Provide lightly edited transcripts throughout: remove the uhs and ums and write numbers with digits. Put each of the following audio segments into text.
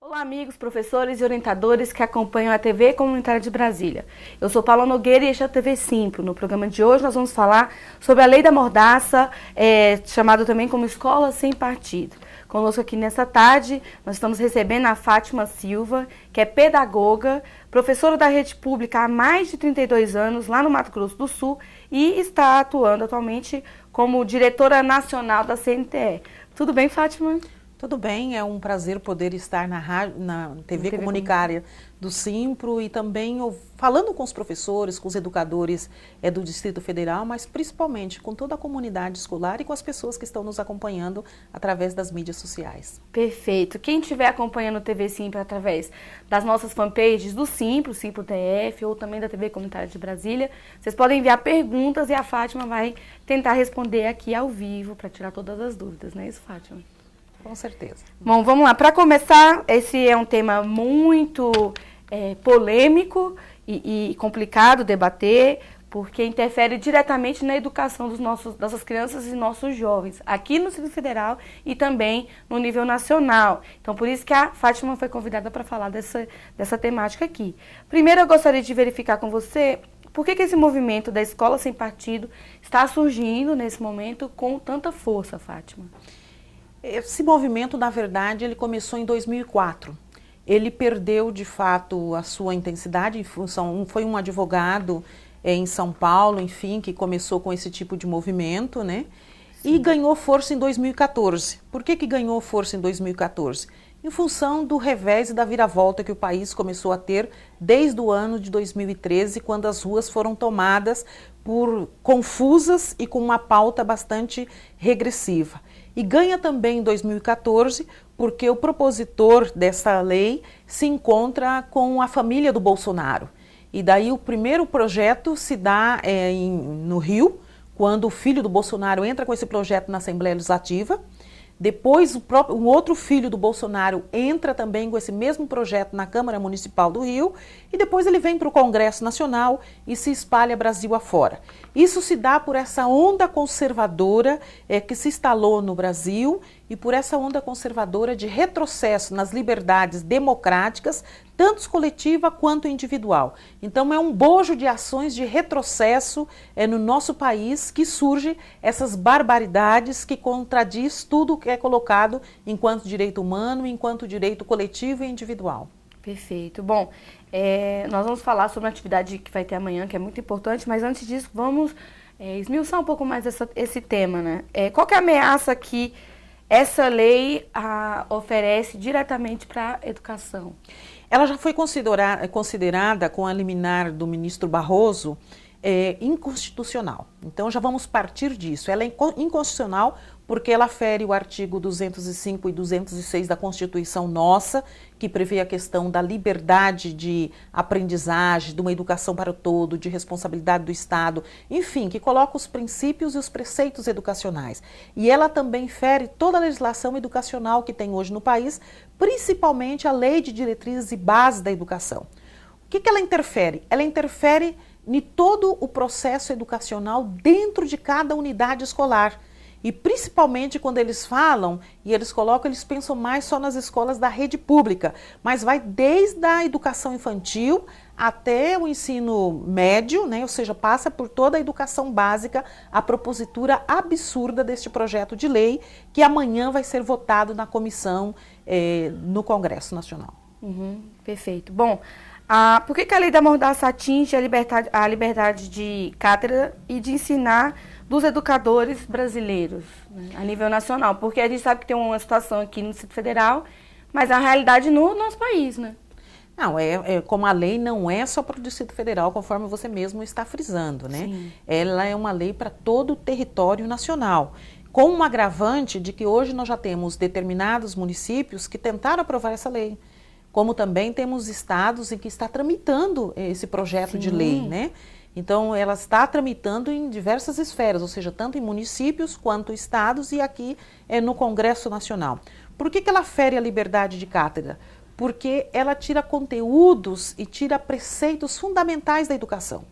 Olá, amigos, professores e orientadores que acompanham a TV Comunitária de Brasília. Eu sou Paula Nogueira e este é o TV Simplo. No programa de hoje nós vamos falar sobre a Lei da Mordaça, chamado também como Escola Sem Partido. Conosco aqui nessa tarde, nós estamos recebendo a Fátima Silva, que é pedagoga, professora da rede pública há mais de 32 anos, lá no Mato Grosso do Sul, e está atuando atualmente como diretora nacional da CNTE. Tudo bem, Fátima? Tudo bem, é um prazer poder estar na TV Comunitária do Simpro e também falando com os professores, com os educadores do Distrito Federal, mas principalmente com toda a comunidade escolar e com as pessoas que estão nos acompanhando através das mídias sociais. Perfeito. Quem estiver acompanhando o TV Simpro através das nossas fanpages do Simpro, Simpro TF, ou também da TV Comunitária de Brasília, vocês podem enviar perguntas e a Fátima vai tentar responder aqui ao vivo para tirar todas as dúvidas, não é isso, Fátima? Com certeza. Bom, vamos lá. Para começar, esse é um tema muito polêmico e complicado debater, porque interfere diretamente na educação dessas crianças e nossos jovens, aqui no Distrito Federal e também no nível nacional. Então, por isso que a Fátima foi convidada para falar dessa temática aqui. Primeiro, eu gostaria de verificar com você por que esse movimento da Escola Sem Partido está surgindo nesse momento com tanta força, Fátima. Esse movimento, na verdade, ele começou em 2004. Ele perdeu, de fato, a sua intensidade em função... Foi um advogado em São Paulo, enfim, que começou com esse tipo de movimento, né? Sim. E ganhou força em 2014. Por que ganhou força em 2014? Em função do revés e da viravolta que o país começou a ter desde o ano de 2013, quando as ruas foram tomadas por confusas e com uma pauta bastante regressiva. E ganha também em 2014 porque o propositor dessa lei se encontra com a família do Bolsonaro. E daí o primeiro projeto se dá no Rio, quando o filho do Bolsonaro entra com esse projeto na Assembleia Legislativa. Depois, um outro filho do Bolsonaro entra também com esse mesmo projeto na Câmara Municipal do Rio e depois ele vem para o Congresso Nacional e se espalha Brasil afora. Isso se dá por essa onda conservadora que se instalou no Brasil e por essa onda conservadora de retrocesso nas liberdades democráticas, tanto coletiva quanto individual. Então é um bojo de ações de retrocesso no nosso país que surge essas barbaridades que contradiz tudo que é colocado enquanto direito humano, enquanto direito coletivo e individual. Perfeito. Bom, nós vamos falar sobre uma atividade que vai ter amanhã, que é muito importante, mas antes disso vamos esmiuçar um pouco mais esse tema, né? Qual que é a ameaça que essa lei oferece diretamente para a educação? Ela já foi considerada com a liminar do ministro Barroso inconstitucional. Então já vamos partir disso. Ela é inconstitucional porque ela fere o artigo 205 e 206 da Constituição nossa, que prevê a questão da liberdade de aprendizagem, de uma educação para o todo, de responsabilidade do Estado, enfim, que coloca os princípios e os preceitos educacionais. E ela também fere toda a legislação educacional que tem hoje no país, principalmente a Lei de Diretrizes e Bases da Educação. O que ela interfere? Ela interfere em todo o processo educacional dentro de cada unidade escolar. E principalmente quando eles falam e eles colocam, eles pensam mais só nas escolas da rede pública, mas vai desde a educação infantil até o ensino médio, né? Ou seja, passa por toda a educação básica, a propositura absurda deste projeto de lei que amanhã vai ser votado na comissão no Congresso Nacional. Perfeito. Bom, por que a lei da mordaça atinge a liberdade de cátedra e de ensinar dos educadores brasileiros, né, a nível nacional? Porque a gente sabe que tem uma situação aqui no Distrito Federal, mas a realidade no nosso país, né? Não, como a lei não é só para o Distrito Federal, conforme você mesmo está frisando, né? Sim. Ela é uma lei para todo o território nacional, com um agravante de que hoje nós já temos determinados municípios que tentaram aprovar essa lei, como também temos estados em que está tramitando esse projeto Sim. de lei, né? Então, ela está tramitando em diversas esferas, ou seja, tanto em municípios quanto estados e aqui no Congresso Nacional. Por que ela fere a liberdade de cátedra? Porque ela tira conteúdos e tira preceitos fundamentais da educação.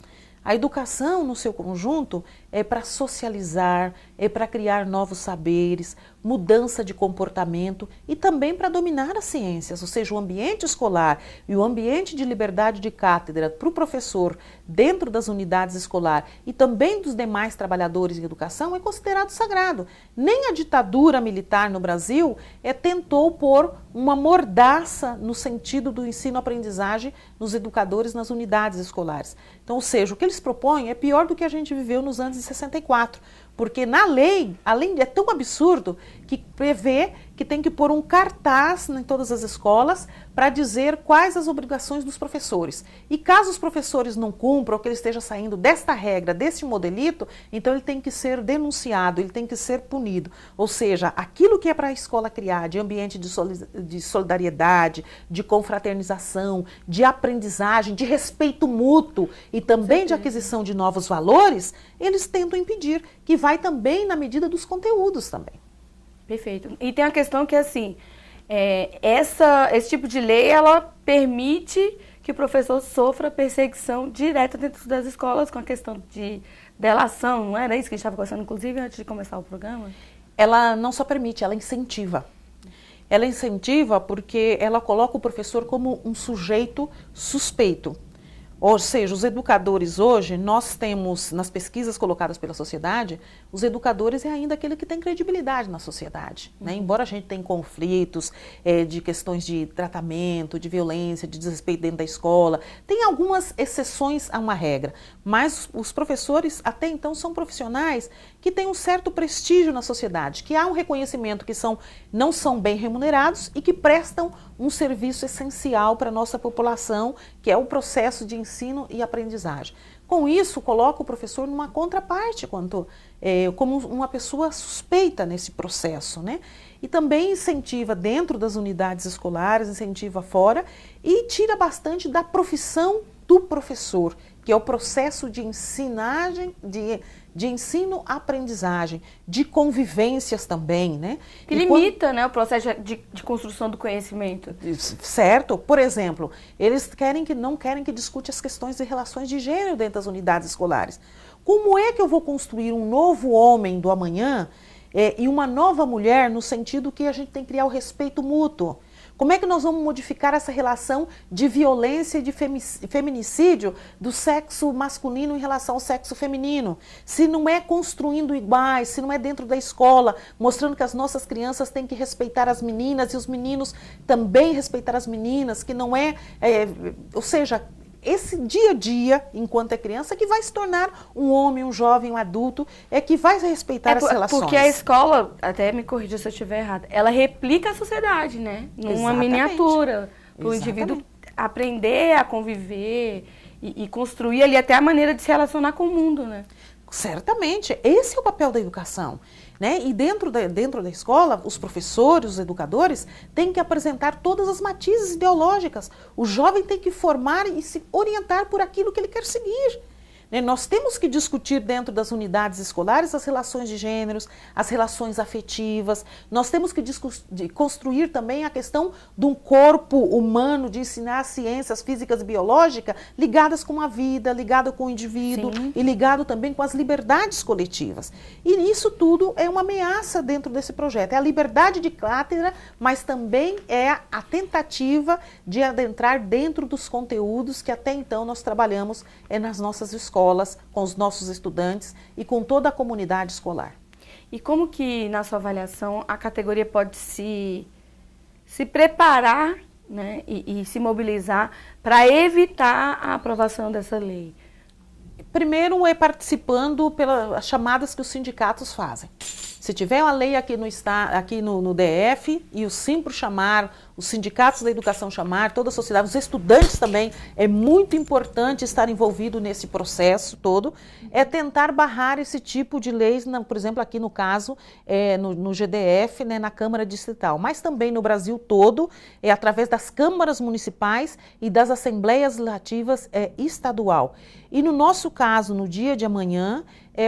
A educação, no seu conjunto, é para socializar, é para criar novos saberes, mudança de comportamento e também para dominar as ciências, ou seja, o ambiente escolar e o ambiente de liberdade de cátedra para o professor dentro das unidades escolares e também dos demais trabalhadores em educação é considerado sagrado. Nem a ditadura militar no Brasil tentou pôr uma mordaça no sentido do ensino-aprendizagem nos educadores nas unidades escolares. Então, ou seja, o que eles propõem é pior do que a gente viveu nos anos de 64, porque na lei, além de é tão absurdo, que prevê que tem que pôr um cartaz em todas as escolas para dizer quais as obrigações dos professores. E caso os professores não cumpram, ou que ele esteja saindo desta regra, deste modelito, então ele tem que ser denunciado, ele tem que ser punido. Ou seja, aquilo que é para a escola criar de ambiente de solidariedade, de confraternização, de aprendizagem, de respeito mútuo e também de aquisição de novos valores, eles tentam impedir, que vai também na medida dos conteúdos também. Perfeito. E tem a questão que, assim, esse tipo de lei, ela permite que o professor sofra perseguição direta dentro das escolas com a questão de delação, não era isso que a gente estava conversando, inclusive, antes de começar o programa? Ela não só permite, ela incentiva. Ela incentiva porque ela coloca o professor como um sujeito suspeito. Ou seja, os educadores hoje, nós temos, nas pesquisas colocadas pela sociedade, os educadores é ainda aquele que tem credibilidade na sociedade, né? Embora a gente tenha conflitos de questões de tratamento, de violência, de desrespeito dentro da escola, tem algumas exceções a uma regra, mas os professores até então são profissionais que têm um certo prestígio na sociedade, que há um reconhecimento que não são bem remunerados e que prestam um serviço essencial para a nossa população, que é o processo de ensino e aprendizagem. Com isso, coloca o professor numa contraparte, como uma pessoa suspeita nesse processo, né? E também incentiva dentro das unidades escolares, incentiva fora e tira bastante da profissão do professor, que é o processo de ensinagem, de ensino-aprendizagem, de convivências também, né? Que limita, né, o processo de construção do conhecimento. Certo. Por exemplo, eles não querem que discute as questões de relações de gênero dentro das unidades escolares. Como é que eu vou construir um novo homem do amanhã e uma nova mulher no sentido que a gente tem que criar o respeito mútuo? Como é que nós vamos modificar essa relação de violência e de feminicídio do sexo masculino em relação ao sexo feminino? Se não é construindo iguais, se não é dentro da escola, mostrando que as nossas crianças têm que respeitar as meninas e os meninos também respeitar as meninas, que não ou seja, esse dia a dia, enquanto é criança, que vai se tornar um homem, um jovem, um adulto, que vai respeitar as relações. Porque a escola, até me corrija se eu estiver errada, ela replica a sociedade, né? Numa miniatura, para o indivíduo aprender a conviver e construir ali até a maneira de se relacionar com o mundo, né? Certamente, esse é o papel da educação, né? E dentro da escola, os professores, os educadores, têm que apresentar todas as matizes ideológicas. O jovem tem que formar e se orientar por aquilo que ele quer seguir. Nós temos que discutir dentro das unidades escolares as relações de gêneros, as relações afetivas. Nós temos que construir também a questão de um corpo humano, de ensinar ciências físicas e biológicas ligadas com a vida, ligado com o indivíduo. Sim. E ligado também com as liberdades coletivas. E isso tudo é uma ameaça dentro desse projeto. É a liberdade de cátedra, mas também é a tentativa de adentrar dentro dos conteúdos que até então nós trabalhamos nas nossas escolas, com os nossos estudantes e com toda a comunidade escolar. E como que, na sua avaliação, a categoria pode se preparar, né, e se mobilizar para evitar a aprovação dessa lei? Primeiro é participando pelas chamadas que os sindicatos fazem. Se tiver uma lei aqui no DF e o Simpro chamar, os sindicatos da educação chamar, toda a sociedade, os estudantes também, é muito importante estar envolvido nesse processo todo, é tentar barrar esse tipo de leis, por exemplo, aqui no caso, no GDF, né, na Câmara Distrital, mas também no Brasil todo, através das câmaras municipais e das assembleias legislativas estadual. E no nosso caso, no dia de amanhã,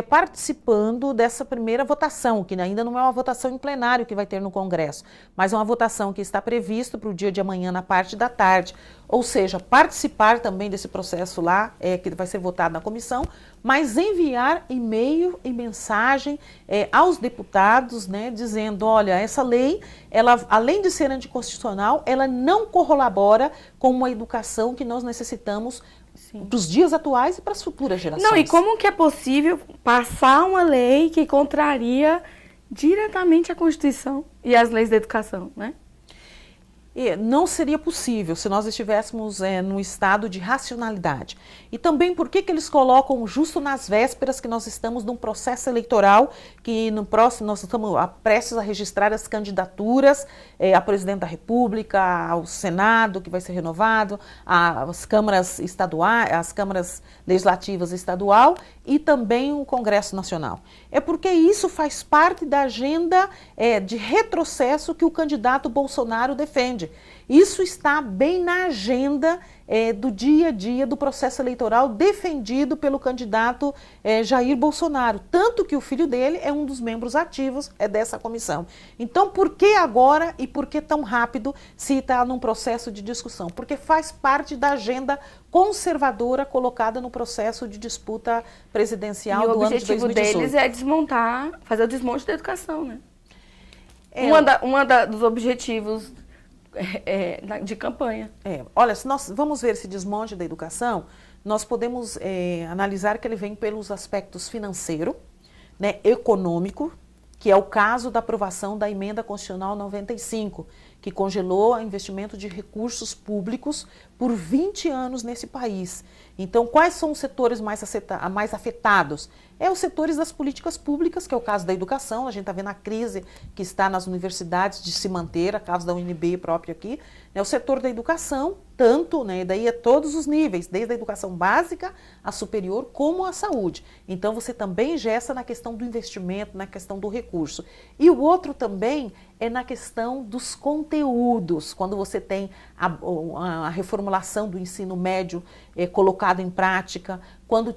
participando dessa primeira votação, que ainda não é uma votação em plenário que vai ter no Congresso, mas é uma votação que está previsto para o dia de amanhã na parte da tarde, ou seja, participar também desse processo lá, que vai ser votado na comissão, mas enviar e-mail e mensagem aos deputados, né, dizendo, olha, essa lei, ela, além de ser anticonstitucional, ela não colabora com uma educação que nós necessitamos para os dias atuais e para as futuras gerações. Não, e como que é possível passar uma lei que contraria diretamente a Constituição e as leis da educação, né? E não seria possível se nós estivéssemos num estado de racionalidade. E também por que eles colocam justo nas vésperas que nós estamos num processo eleitoral, que no próximo nós estamos prestes a registrar as candidaturas a presidente da República, ao Senado, que vai ser renovado, às câmaras estaduais, às câmaras legislativas estadual e também o Congresso Nacional. É porque isso faz parte da agenda de retrocesso que o candidato Bolsonaro defende. Isso está bem na agenda do dia a dia do processo eleitoral defendido pelo candidato Jair Bolsonaro. Tanto que o filho dele é um dos membros ativos dessa comissão. Então, por que agora e por que tão rápido se está num processo de discussão? Porque faz parte da agenda conservadora colocada no processo de disputa presidencial do ano de 2018. E o objetivo deles é desmontar, fazer o desmonte da educação, né? Dos objetivos de campanha. Olha, se nós vamos ver esse desmonte da educação, nós podemos analisar que ele vem pelos aspectos financeiro, né, econômico, que é o caso da aprovação da Emenda Constitucional 95, que congelou o investimento de recursos públicos por 20 anos nesse país. Então, quais são os setores mais afetados? Os setores das políticas públicas, que é o caso da educação. A gente está vendo a crise que está nas universidades de se manter, a caso da UNB próprio aqui. O setor da educação, tanto, né, daí a todos os níveis, desde a educação básica, a superior, como a saúde. Então, você também gesta na questão do investimento, na questão do recurso. E o outro também é na questão dos conteúdos, quando você tem a reformulação do ensino médio colocado em prática, quando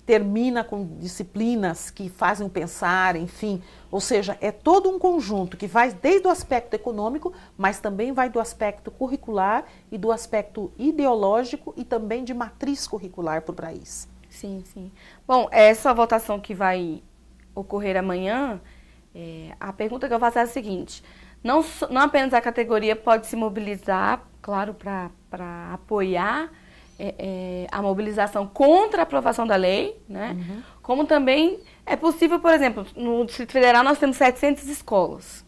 termina com disciplinas que fazem pensar, enfim, ou seja, é todo um conjunto que vai desde o aspecto econômico, mas também vai do aspecto curricular e do aspecto ideológico e também de matriz curricular para o país. Sim, sim. Bom, essa votação que vai ocorrer amanhã, a pergunta que eu faço é a seguinte: não apenas a categoria pode se mobilizar, claro, para apoiar a mobilização contra a aprovação da lei, né? Uhum. Como também é possível, por exemplo, no Distrito Federal nós temos 700 escolas.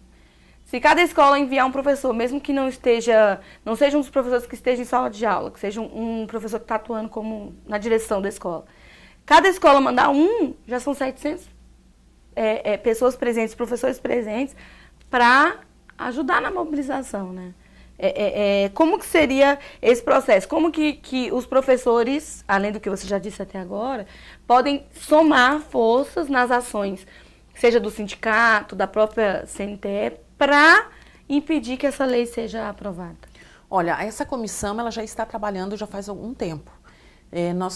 Se cada escola enviar um professor, mesmo que não seja um dos professores que esteja em sala de aula, que seja um professor que está atuando como na direção da escola, cada escola mandar já são 700 pessoas presentes, professores presentes, para ajudar na mobilização, né? Como que seria esse processo? Como que os professores, além do que você já disse até agora, podem somar forças nas ações, seja do sindicato, da própria CNTE, para impedir que essa lei seja aprovada? Olha, essa comissão ela já está trabalhando já faz algum tempo.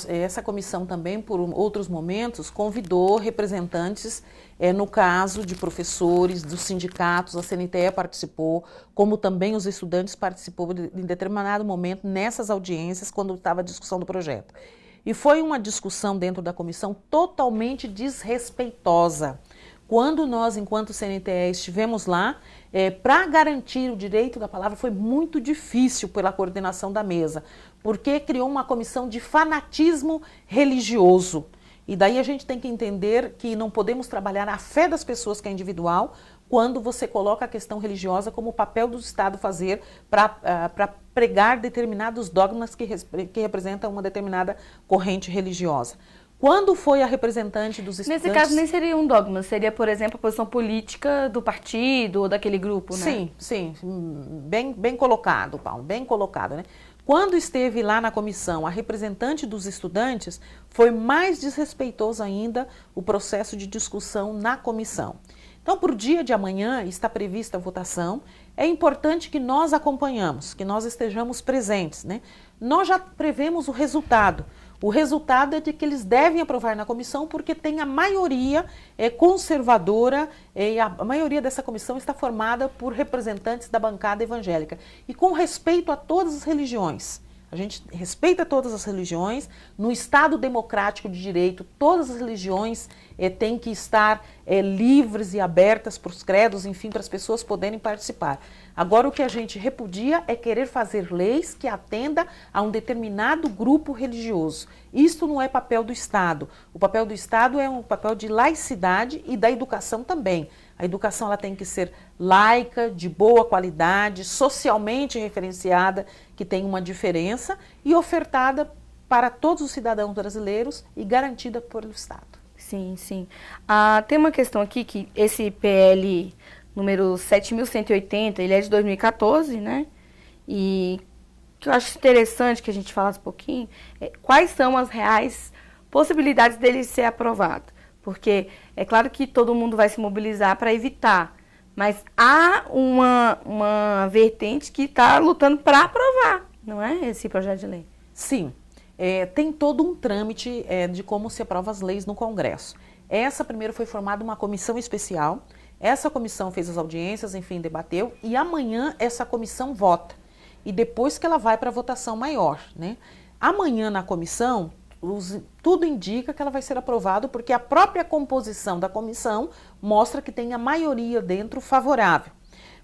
Essa comissão também, por outros momentos, convidou representantes, no caso de professores, dos sindicatos, a CNTE participou, como também os estudantes participou em determinado momento nessas audiências, quando estava a discussão do projeto. E foi uma discussão dentro da comissão totalmente desrespeitosa. Quando nós, enquanto CNTE, estivemos lá, para garantir o direito da palavra, foi muito difícil pela coordenação da mesa, porque criou uma comissão de fanatismo religioso. E daí a gente tem que entender que não podemos trabalhar a fé das pessoas, que é individual, quando você coloca a questão religiosa como o papel do Estado fazer para pregar determinados dogmas que representam uma determinada corrente religiosa. Quando foi a representante dos estudantes... Nesse caso nem seria um dogma, seria, por exemplo, a posição política do partido ou daquele grupo, né? Sim, sim, bem colocado, Paulo, bem colocado, né? Quando esteve lá na comissão a representante dos estudantes, foi mais desrespeitoso ainda o processo de discussão na comissão. Então, por dia de amanhã está prevista a votação. É importante que nós acompanhamos, que nós estejamos presentes, né? Nós já prevemos o resultado. O resultado é de que eles devem aprovar na comissão porque tem a maioria conservadora e a maioria dessa comissão está formada por representantes da bancada evangélica. E com respeito a todas as religiões. A gente respeita todas as religiões. No Estado democrático de direito, todas as religiões têm que estar livres e abertas para os credos, enfim, para as pessoas poderem participar. Agora, o que a gente repudia é querer fazer leis que atenda a um determinado grupo religioso. Isto não é papel do Estado. O papel do Estado é um papel de laicidade e da educação também. A educação ela tem que ser laica, de boa qualidade, socialmente referenciada, que tem uma diferença, e ofertada para todos os cidadãos brasileiros e garantida pelo Estado. Sim, sim. Tem uma questão aqui que esse PL número 7.180, ele é de 2014, né? E que eu acho interessante que a gente falasse um pouquinho, quais são as reais possibilidades dele ser aprovado. Porque é claro que todo mundo vai se mobilizar para evitar, mas há uma vertente que está lutando para aprovar, não é, esse projeto de lei? Sim, tem todo um trâmite de como se aprova as leis no Congresso. Primeiro foi formada uma comissão especial, essa comissão fez as audiências, enfim, debateu, e amanhã essa comissão vota. E depois que ela vai para a votação maior, né? Amanhã na comissão, tudo indica que ela vai ser aprovada porque a própria composição da comissão mostra que tem a maioria dentro favorável.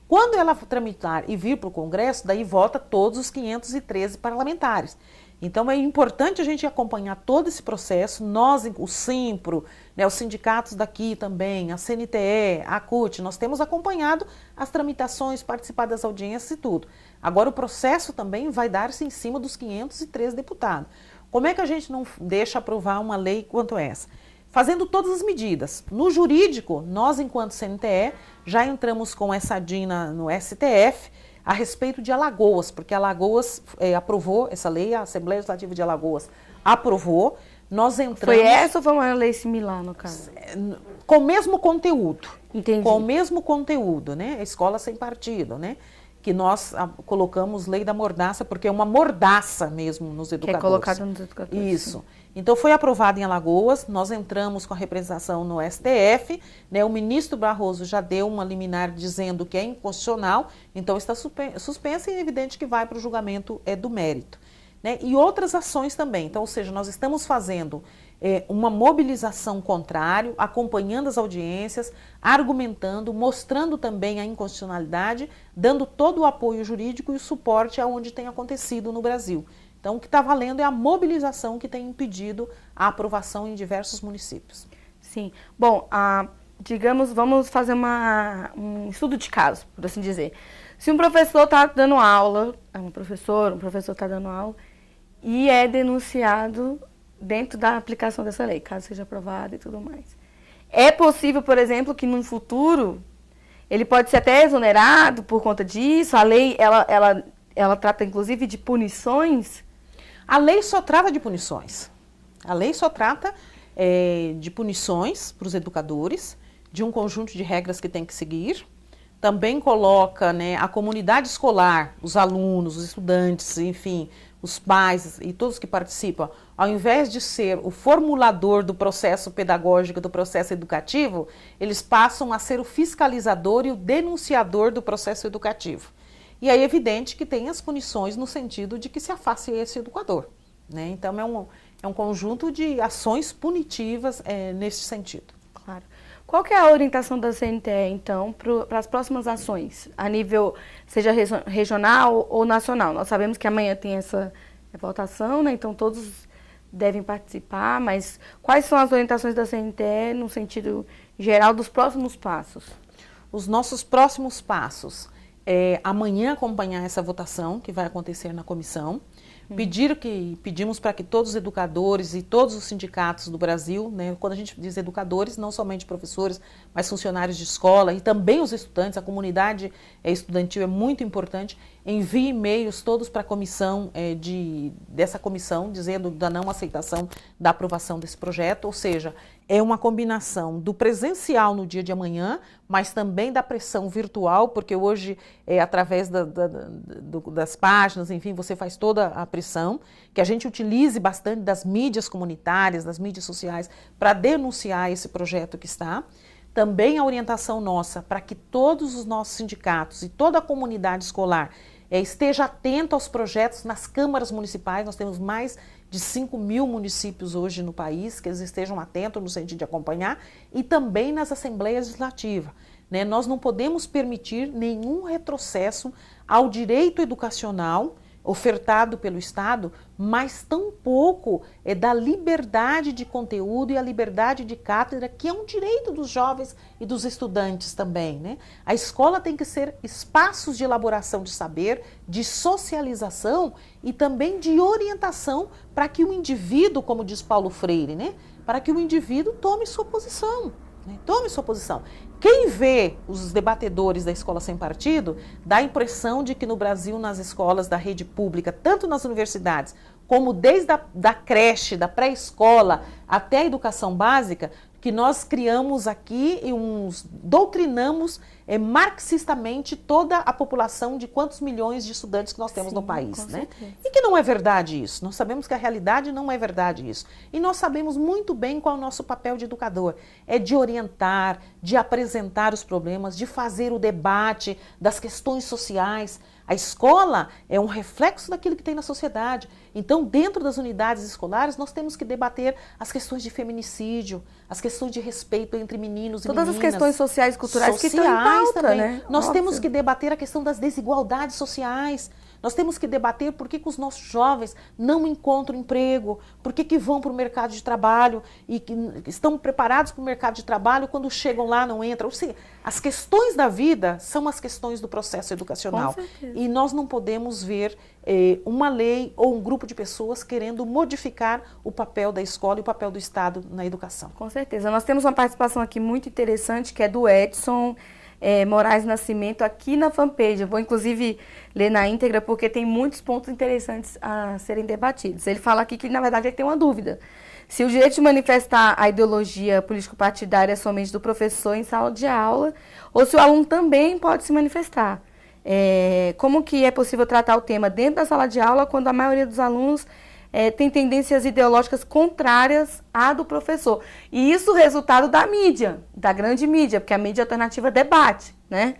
Quando ela tramitar e vir para o Congresso, daí vota todos os 513 parlamentares. Então é importante a gente acompanhar todo esse processo, nós, o Simpro, né, os sindicatos daqui também, a CNTE, a CUT, nós temos acompanhado as tramitações, participado das audiências e tudo. Agora o processo também vai dar-se em cima dos 513 deputados. Como é que a gente não deixa aprovar uma lei quanto essa? Fazendo todas as medidas. No jurídico, nós, enquanto CNTE, já entramos com essa DIN no STF a respeito de Alagoas, porque Alagoas aprovou essa lei, a Assembleia Legislativa de Alagoas aprovou. Nós entramos... Foi essa ou foi uma lei similar, no caso? Com o mesmo conteúdo. Entendi. Com o mesmo conteúdo, né? Escola sem partido, né? Que nós colocamos lei da mordaça, porque é uma mordaça mesmo nos educadores. Que é colocada nos educadores. Isso. Então foi aprovado em Alagoas, nós entramos com a representação no STF, né? O ministro Barroso já deu uma liminar dizendo que é inconstitucional, então está suspensa e é evidente que vai para o julgamento do mérito. Né? E outras ações também. Então, ou seja, nós estamos fazendo uma mobilização contrária, acompanhando as audiências, argumentando, mostrando também a inconstitucionalidade, dando todo o apoio jurídico e o suporte aonde tem acontecido no Brasil. Então, o que está valendo é a mobilização que tem impedido a aprovação em diversos municípios. Sim. Bom, digamos, vamos fazer um estudo de caso, por assim dizer. Se um professor está dando aula, um professor está dando aula e é denunciado dentro da aplicação dessa lei, caso seja aprovada e tudo mais. É possível, por exemplo, que no futuro ele pode ser até exonerado por conta disso? A lei, ela trata inclusive de punições? A lei só trata de punições. A lei só trata de punições para os educadores, de um conjunto de regras que tem que seguir. Também coloca, né, a comunidade escolar, os alunos, os estudantes, enfim, os pais e todos que participam, ao invés de ser o formulador do processo pedagógico, do processo educativo, eles passam a ser o fiscalizador e o denunciador do processo educativo. E aí é evidente que tem as punições no sentido de que se afaste esse educador. Né? Então é um conjunto de ações punitivas nesse sentido. Claro. Qual que é a orientação da CNTE, então, para as próximas ações, a nível, seja regional ou nacional? Nós sabemos que amanhã tem essa votação, né? Então todos devem participar, mas quais são as orientações da CNTE no sentido geral dos próximos passos? Os nossos próximos passos amanhã acompanhar essa votação que vai acontecer na comissão, pedimos para que todos os educadores e todos os sindicatos do Brasil, né, quando a gente diz educadores, não somente professores, mas funcionários de escola e também os estudantes, a comunidade estudantil é muito importante, envie e-mails todos para a comissão dessa comissão, dizendo da não aceitação da aprovação desse projeto, ou seja, é uma combinação do presencial no dia de amanhã, mas também da pressão virtual, porque hoje, através das páginas, enfim, você faz toda a pressão, que a gente utilize bastante das mídias comunitárias, das mídias sociais, para denunciar esse projeto que está. Também a orientação nossa para que todos os nossos sindicatos e toda a comunidade escolar esteja atento aos projetos nas câmaras municipais. Nós temos mais de 5.000 municípios hoje no país, que eles estejam atentos no sentido de acompanhar, e também nas assembleias legislativas. Né? Nós não podemos permitir nenhum retrocesso ao direito educacional ofertado pelo Estado, mas tampouco da liberdade de conteúdo e a liberdade de cátedra, que é um direito dos jovens e dos estudantes também. Né? A escola tem que ser espaços de elaboração de saber, de socialização e também de orientação para que o indivíduo, como diz Paulo Freire, né? Para que o indivíduo tome sua posição. Tome sua posição. Quem vê os debatedores da Escola Sem Partido dá a impressão de que no Brasil, nas escolas da rede pública, tanto nas universidades, como desde da creche, da pré-escola até a educação básica, que nós criamos aqui e doutrinamos marxistamente toda a população de quantos milhões de estudantes que nós temos no país. Né? E que não é verdade isso. Nós sabemos que a realidade não é verdade isso. E nós sabemos muito bem qual é o nosso papel de educador. É de orientar, de apresentar os problemas, de fazer o debate das questões sociais. A escola é um reflexo daquilo que tem na sociedade. Então, dentro das unidades escolares, nós temos que debater as questões de feminicídio, as questões de respeito entre meninos e meninas. Todas as questões sociais e culturais que estão em pauta, também. Né? Nós temos que debater a questão das desigualdades sociais. Nós temos que debater por que os nossos jovens não encontram emprego, por que vão para o mercado de trabalho e que estão preparados para o mercado de trabalho, quando chegam lá não entram. Ou seja, as questões da vida são as questões do processo educacional. E nós não podemos ver uma lei ou um grupo de pessoas querendo modificar o papel da escola e o papel do Estado na educação. Com certeza. Nós temos uma participação aqui muito interessante, que é do Edson Moraes Nascimento, aqui na fanpage. Eu vou, inclusive, ler na íntegra, porque tem muitos pontos interessantes a serem debatidos. Ele fala aqui que, na verdade, ele tem uma dúvida. Se o direito de manifestar a ideologia político-partidária é somente do professor em sala de aula, ou se o aluno também pode se manifestar. Como que é possível tratar o tema dentro da sala de aula, quando a maioria dos alunos tem tendências ideológicas contrárias à do professor? E isso é resultado da mídia, da grande mídia, porque a mídia alternativa debate, né?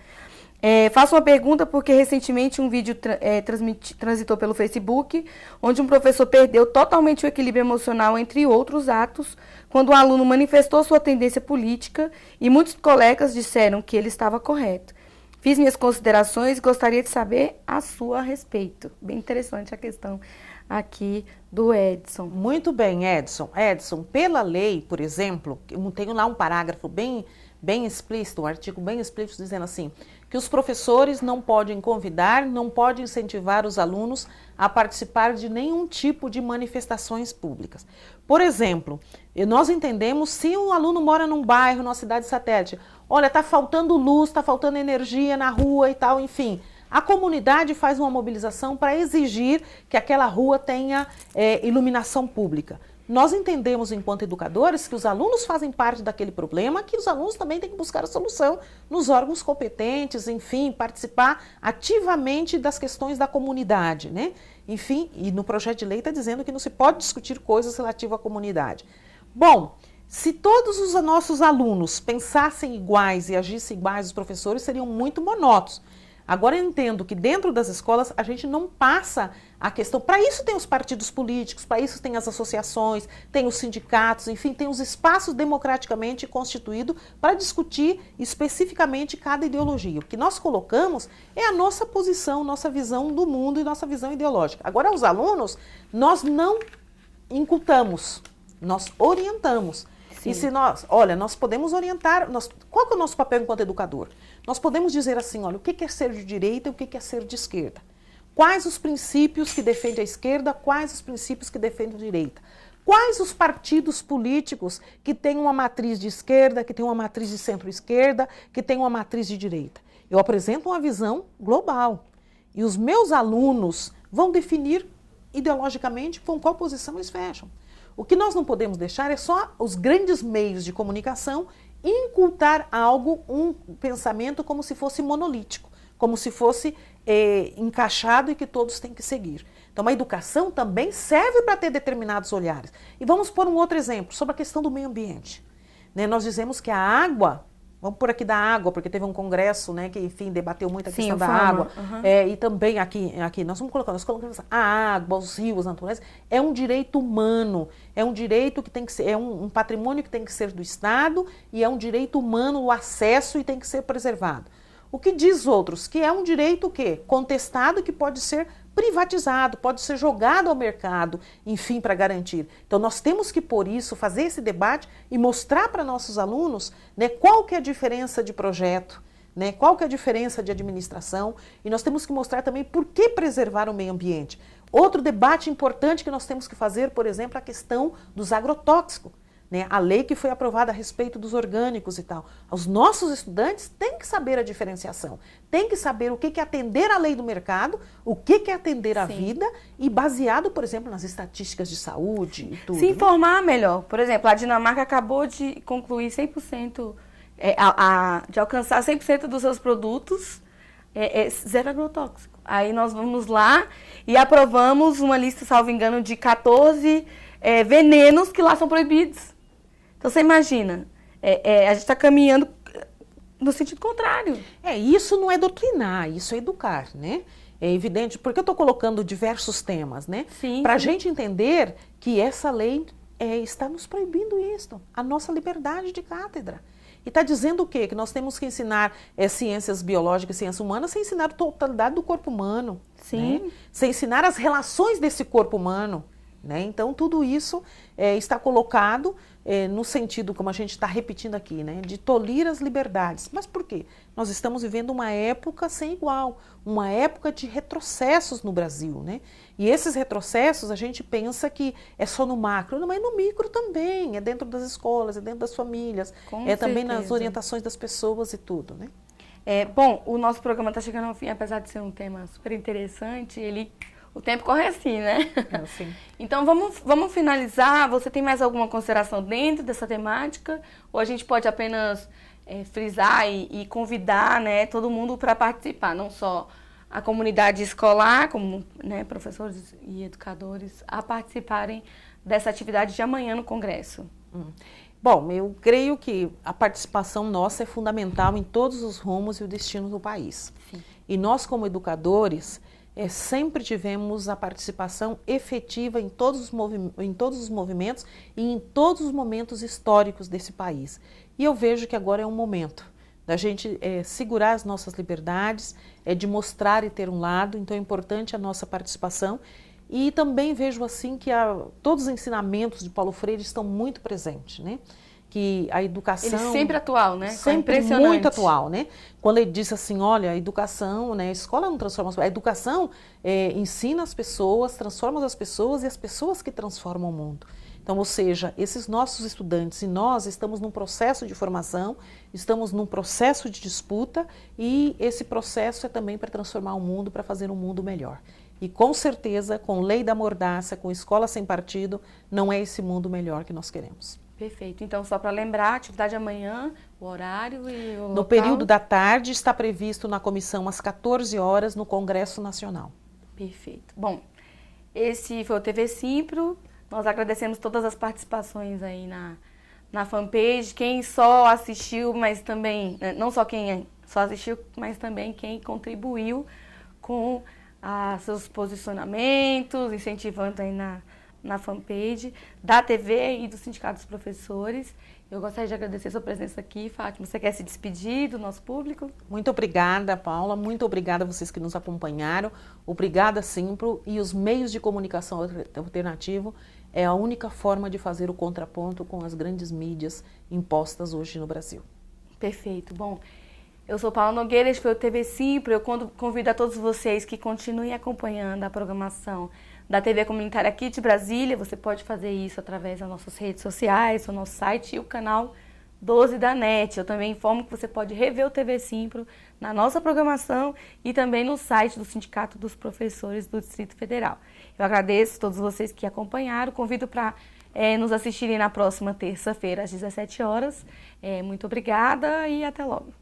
Faço uma pergunta porque recentemente um vídeo transitou pelo Facebook, onde um professor perdeu totalmente o equilíbrio emocional, entre outros atos, quando o aluno manifestou sua tendência política e muitos colegas disseram que ele estava correto. Fiz minhas considerações e gostaria de saber a sua respeito. Bem interessante a questão aqui do Edson. Muito bem, Edson. Edson, pela lei, por exemplo, eu tenho lá um parágrafo bem explícito, um artigo bem explícito, dizendo assim, que os professores não podem convidar, não podem incentivar os alunos a participar de nenhum tipo de manifestações públicas. Por exemplo, nós entendemos, se um aluno mora num bairro, numa cidade satélite, olha, está faltando luz, está faltando energia na rua e tal, enfim, a comunidade faz uma mobilização para exigir que aquela rua tenha iluminação pública. Nós entendemos, enquanto educadores, que os alunos fazem parte daquele problema, que os alunos também têm que buscar a solução nos órgãos competentes, enfim, participar ativamente das questões da comunidade, né? Enfim, e no projeto de lei está dizendo que não se pode discutir coisas relativas à comunidade. Bom, se todos os nossos alunos pensassem iguais e agissem iguais, os professores seriam muito monótonos. Agora eu entendo que dentro das escolas a gente não passa a questão. Para isso tem os partidos políticos, para isso tem as associações, tem os sindicatos, enfim, tem os espaços democraticamente constituídos para discutir especificamente cada ideologia. O que nós colocamos é a nossa posição, nossa visão do mundo e nossa visão ideológica. Agora, os alunos, nós não incultamos, nós orientamos. Sim. E se nós podemos orientar, qual que é o nosso papel enquanto educador? Nós podemos dizer assim, olha, o que é ser de direita e o que é ser de esquerda? Quais os princípios que defende a esquerda, quais os princípios que defende a direita? Quais os partidos políticos que têm uma matriz de esquerda, que têm uma matriz de centro-esquerda, que têm uma matriz de direita? Eu apresento uma visão global. E os meus alunos vão definir ideologicamente com qual posição eles fecham. O que nós não podemos deixar é só os grandes meios de comunicação incultar algo, um pensamento como se fosse monolítico, como se fosse encaixado e que todos têm que seguir. Então, a educação também serve para ter determinados olhares. E vamos pôr um outro exemplo sobre a questão do meio ambiente. Né, nós dizemos que a água, vamos pôr aqui da água, porque teve um congresso, né, que, enfim, debateu muito a questão da água. E também aqui nós colocamos a água, os rios naturais, é um direito humano, é um direito que tem que ser, é um patrimônio que tem que ser do Estado e é um direito humano o acesso e tem que ser preservado. O que diz outros? Que é um direito o quê? Contestado, que pode ser privatizado, pode ser jogado ao mercado, enfim, para garantir. Então, nós temos que, por isso, fazer esse debate e mostrar para nossos alunos, né, qual que é a diferença de projeto, né, qual que é a diferença de administração, e nós temos que mostrar também por que preservar o meio ambiente. Outro debate importante que nós temos que fazer, por exemplo, a questão dos agrotóxicos. Né, a lei que foi aprovada a respeito dos orgânicos e tal. Os nossos estudantes têm que saber a diferenciação, têm que saber o que é atender à lei do mercado, o que é atender à vida e baseado, por exemplo, nas estatísticas de saúde e tudo. Se informar melhor. Por exemplo, a Dinamarca acabou de concluir 100%, de alcançar 100% dos seus produtos zero agrotóxico. Aí nós vamos lá e aprovamos uma lista, salvo engano, de 14 venenos que lá são proibidos. Então, você imagina, a gente está caminhando no sentido contrário. Isso não é doutrinar, isso é educar, né? É evidente, porque eu estou colocando diversos temas, né? Para a gente entender que essa lei está nos proibindo isso, a nossa liberdade de cátedra. E está dizendo o quê? Que nós temos que ensinar ciências biológicas, ciências humanas, sem ensinar a totalidade do corpo humano. Sim. Né? Sem ensinar as relações desse corpo humano. Né? Então, tudo isso está colocado no sentido, como a gente está repetindo aqui, né? De tolir as liberdades. Mas por quê? Nós estamos vivendo uma época sem igual, uma época de retrocessos no Brasil. Né? E esses retrocessos a gente pensa que é só no macro, mas no micro também, é dentro das escolas, é dentro das famílias, também nas orientações das pessoas e tudo. Né? Bom, o nosso programa está chegando ao fim, apesar de ser um tema super interessante, o tempo corre assim, né? Sim. Então, vamos finalizar. Você tem mais alguma consideração dentro dessa temática? Ou a gente pode apenas frisar e convidar, né, todo mundo para participar? Não só a comunidade escolar, como, né, professores e educadores, a participarem dessa atividade de amanhã no Congresso. Bom, eu creio que a participação nossa é fundamental em todos os rumos e o destino do país. Sim. E nós, como educadores, sempre tivemos a participação efetiva em todos os movimentos e em todos os momentos históricos desse país. E eu vejo que agora é um momento da gente segurar as nossas liberdades, de mostrar e ter um lado, então é importante a nossa participação. E também vejo assim que todos os ensinamentos de Paulo Freire estão muito presentes, né? Que a educação... Ele sempre atual, né? Sempre muito atual, né? Quando ele disse assim, olha, a educação, né? A escola não transforma, a educação ensina as pessoas, transforma as pessoas e as pessoas que transformam o mundo. Então, ou seja, esses nossos estudantes e nós estamos num processo de formação, estamos num processo de disputa e esse processo é também para transformar o mundo, para fazer um mundo melhor. E com certeza, com lei da mordaça, com escola sem partido, não é esse mundo melhor que nós queremos. Perfeito. Então, só para lembrar, atividade amanhã, o horário e o local. No período da tarde, está previsto na comissão às 14 horas no Congresso Nacional. Perfeito. Bom, esse foi o TV Simpro. Nós agradecemos todas as participações aí na fanpage. Quem só assistiu, mas também, não só quem só assistiu, mas também quem contribuiu com seus posicionamentos, incentivando aí na fanpage da TV e do Sindicato dos Professores. Eu gostaria de agradecer a sua presença aqui, Fátima. Você quer se despedir do nosso público? Muito obrigada, Paula. Muito obrigada a vocês que nos acompanharam. Obrigada, Simpro. E os meios de comunicação alternativo é a única forma de fazer o contraponto com as grandes mídias impostas hoje no Brasil. Perfeito. Bom, eu sou Paula Nogueira, este foi o TV Simpro. Eu convido a todos vocês que continuem acompanhando a programação da TV Comunitária aqui de Brasília. Você pode fazer isso através das nossas redes sociais, o nosso site e o canal 12 da NET. Eu também informo que você pode rever o TV Simpro na nossa programação e também no site do Sindicato dos Professores do Distrito Federal. Eu agradeço a todos vocês que acompanharam, convido para nos assistirem na próxima terça-feira às 17 horas. Muito obrigada e até logo.